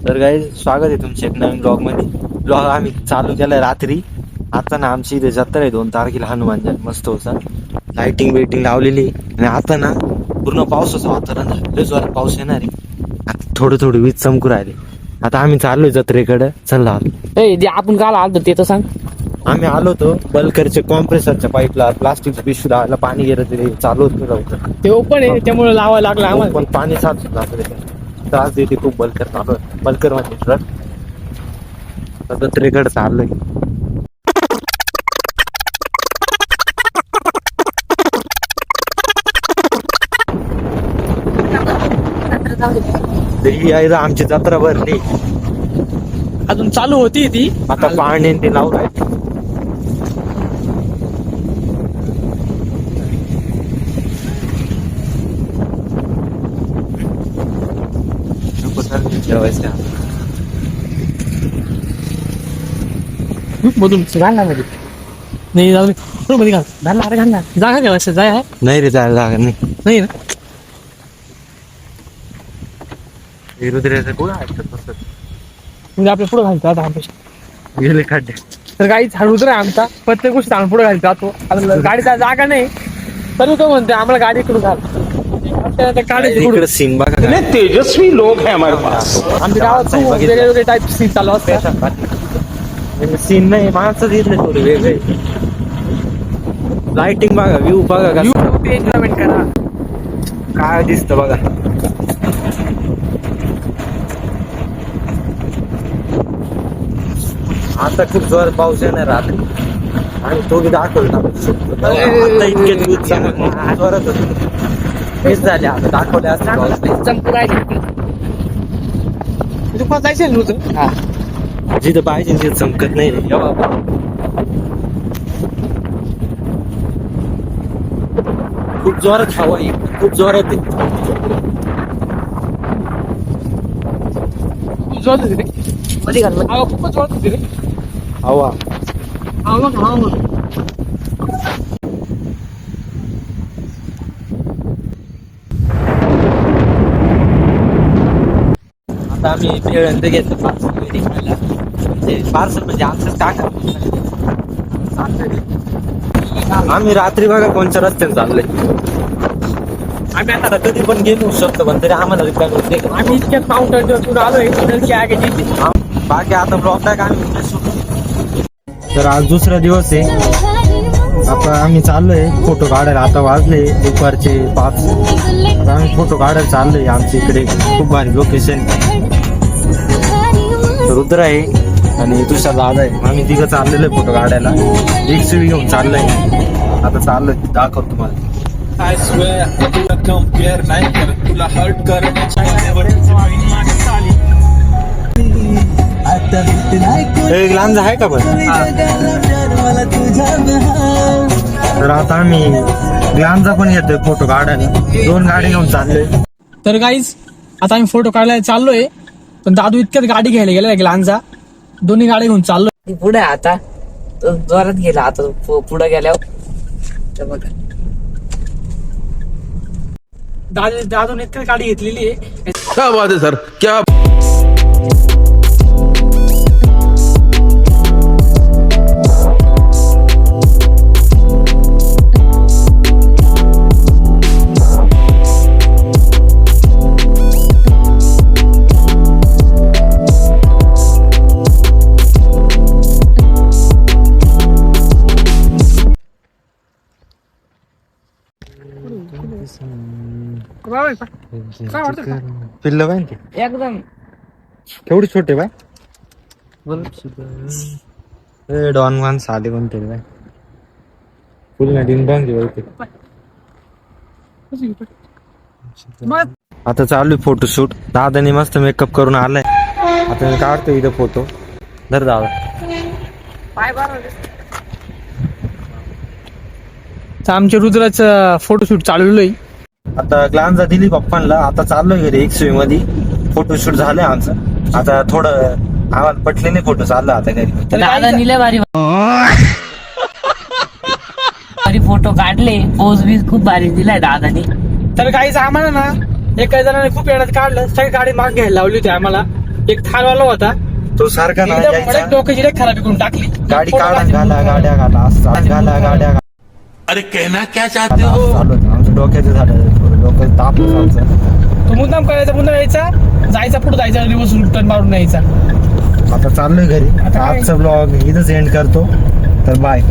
तर काही स्वागत आहे तुमच्या एक नवीन ब्लॉग मध्ये. ब्लॉग आम्ही चालू केलाय रात्री. आता ना आमची इथे जत्रा आहे 2 तारखेला हनुमान जयंती मस्त होता. लाइटिंग वेटिंग लावलेली आणि आता ना पूर्ण पावसाचं वातावरण झालं. लय जोरात पाऊस येणार आहे. आता थोडं वीज चमकू राहिले. आता आम्ही चाललोय जत्रेकडे. चला जे आपण काल आलो ते तर सांग. आम्ही आलो होतो बल्करच्या कॉम्प्रेसरच्या पाईपला प्लास्टिकचं पिशवी लावायला पाणी गेलं तरी चालू होत लवकर. ते ओपन आहे त्यामुळे लावायला लागलं आम्हाला. पण पाणी साचून जातं त्रास देते खूप. बल्कर म्हणजे ट्रक जत्रेकडे चाललोय. ही आहे आमची जत्रा भरली. अजून चालू होती ती. आता पाणी ते लावून आहे. मधून घालणार मध्ये नाही जाऊ दे. मध्ये घाल घालणार अरे घालणार जागा घ्या असं जाय आहे नाही रे जायला जागा नाही ना. रुद्राचं कुठं ऐकत बसत म्हणजे आपल्या पुढे घालतो आता आमच्या गेले खड्डे. तर गाडी रुद्र आहे आमचा. प्रत्येक गोष्ट आम्ही पुढे घालतो जातो. आता गाडीचा जागा नाही तरी तो म्हणते आम्हाला गाडी इकडून घाल. इकडे सीन बघा. तेजस्वी लोग हैं हमारे पास. आमच्या गावात खूप वेगवेगळे टाईप सीन चालू असतात. सीन नाही माणसं येत नाही थोडी वेगळे. लाइटिंग बघा व्ह्यू बघा कसं एन्जॉयमेंट करा. काय दिसतं बघा. आता खूप जोरात पाऊस येणार रात्री आणि तो बी दाखवला आता इतके दिवस जोरात हेच झाले. आता दाखवले असते चमकू राहिले दुपार जायचं ना तुझं. जिथं पाहिजे तिथं चमकत नाही रे. खूप जोरात हवा आहे. खूप जोरात आहे. खूप जोरात होती रे. मध्ये घाल हवा खूपच जोरात होती रे. हवा हवा आता आम्ही पेळंत घेतलं पार्सल वेटिंग खायला. म्हणजे पार्सल म्हणजे आमचं टाका. आम्ही रात्री बघा कोणत्या रस्त्याने चाललोय. आम्ही आता कधी पण गेलो शकतो पण तरी आम्हाला रिकामी होते. आम्ही इतक्यात काउंटर आलोय बाकी आता ब्लॉक टाक आम्ही. तर आज दुसरा दिवस आहे. आता आम्ही चाललोय फोटो काढायला. आता वाजले दुपारचे 5. आता आम्ही फोटो काढायला चाललोय. आमच्या इकडे खूप भारी लोकेशन. रुद्र आहे आणि दुसरा दादा आहे. आम्ही तिघं चाललेलो आहे फोटो काढायला. एक शिवी घेऊन चाललोय. आता चाललोय दाखव तुम्हाला. I swear तुला कंपेअर नाही करत. तुला हर्ट करण्याच्या एक लांज आहे का पण. तर आता आम्ही ग्लानचा पण येतोय फोटो काढायला. 2 गाडी घेऊन चाललोय. तर गाईज आता आम्ही फोटो काढायला चाललोय. पण दादू इतक्यात गाडी घ्यायला गेला ग्लानचा. दोन्ही गाडी घेऊन चाललोय. पुढे आता तो जोरात गेला. आता पुढे गेल्यावर बघा दादूने इतक्यात गाडी घेतलेली आहे. क्या बात है सर. क्या पिल्ल बाय ते एकदम केवढी छोटे बाय. डॉन वन साले कोणते बाय. फुल डिंग डॉंग होते. आता चालू फोटोशूट. दादाने मस्त मेकअप करून आलाय. आता मी काढतो इथं फोटो. धर दादा. आमच्या रुद्राचं फोटोशूट चाललेलो आहे. आता ग्लानचा दिली पप्पांना. आता चाललोय घरी एक्सवी मध्ये. फोटोशूट झालंय आमचं. आता थोडं आम्हाला पटलेले फोटो चालला आता घरी. दादा निले भारी फोटो काढले. पोज बी खूप भारी दिलाय दादानी. तर गाईच आम्हाला ना एका जणाने खूप येण्यात काढलं. सगळी गाडी माग घ्यायला लावली होती आम्हाला. एक थारवाला होता तो सारखा ना एकदम यायचा, मडक डोक्याची रेख खराब करून टाकली. गाडी फोटो काढा काढले. घाला गाड्या घाला असं घाला गाड्या अरे कहना क्या चाहते घाला हो असं चालू होतं. आमच्या डोक्याचं झालं डोकं तापलं आमचं. तो मुद्दाम करायचा, मुद्दाम यायचा, जायचा पुढे जायचा, रिवर्स रिटर्न मारून यायचा. आता चाललोय घरी. आता काय? आजचा ब्लॉग इथंच एंड करतो. तर बाय.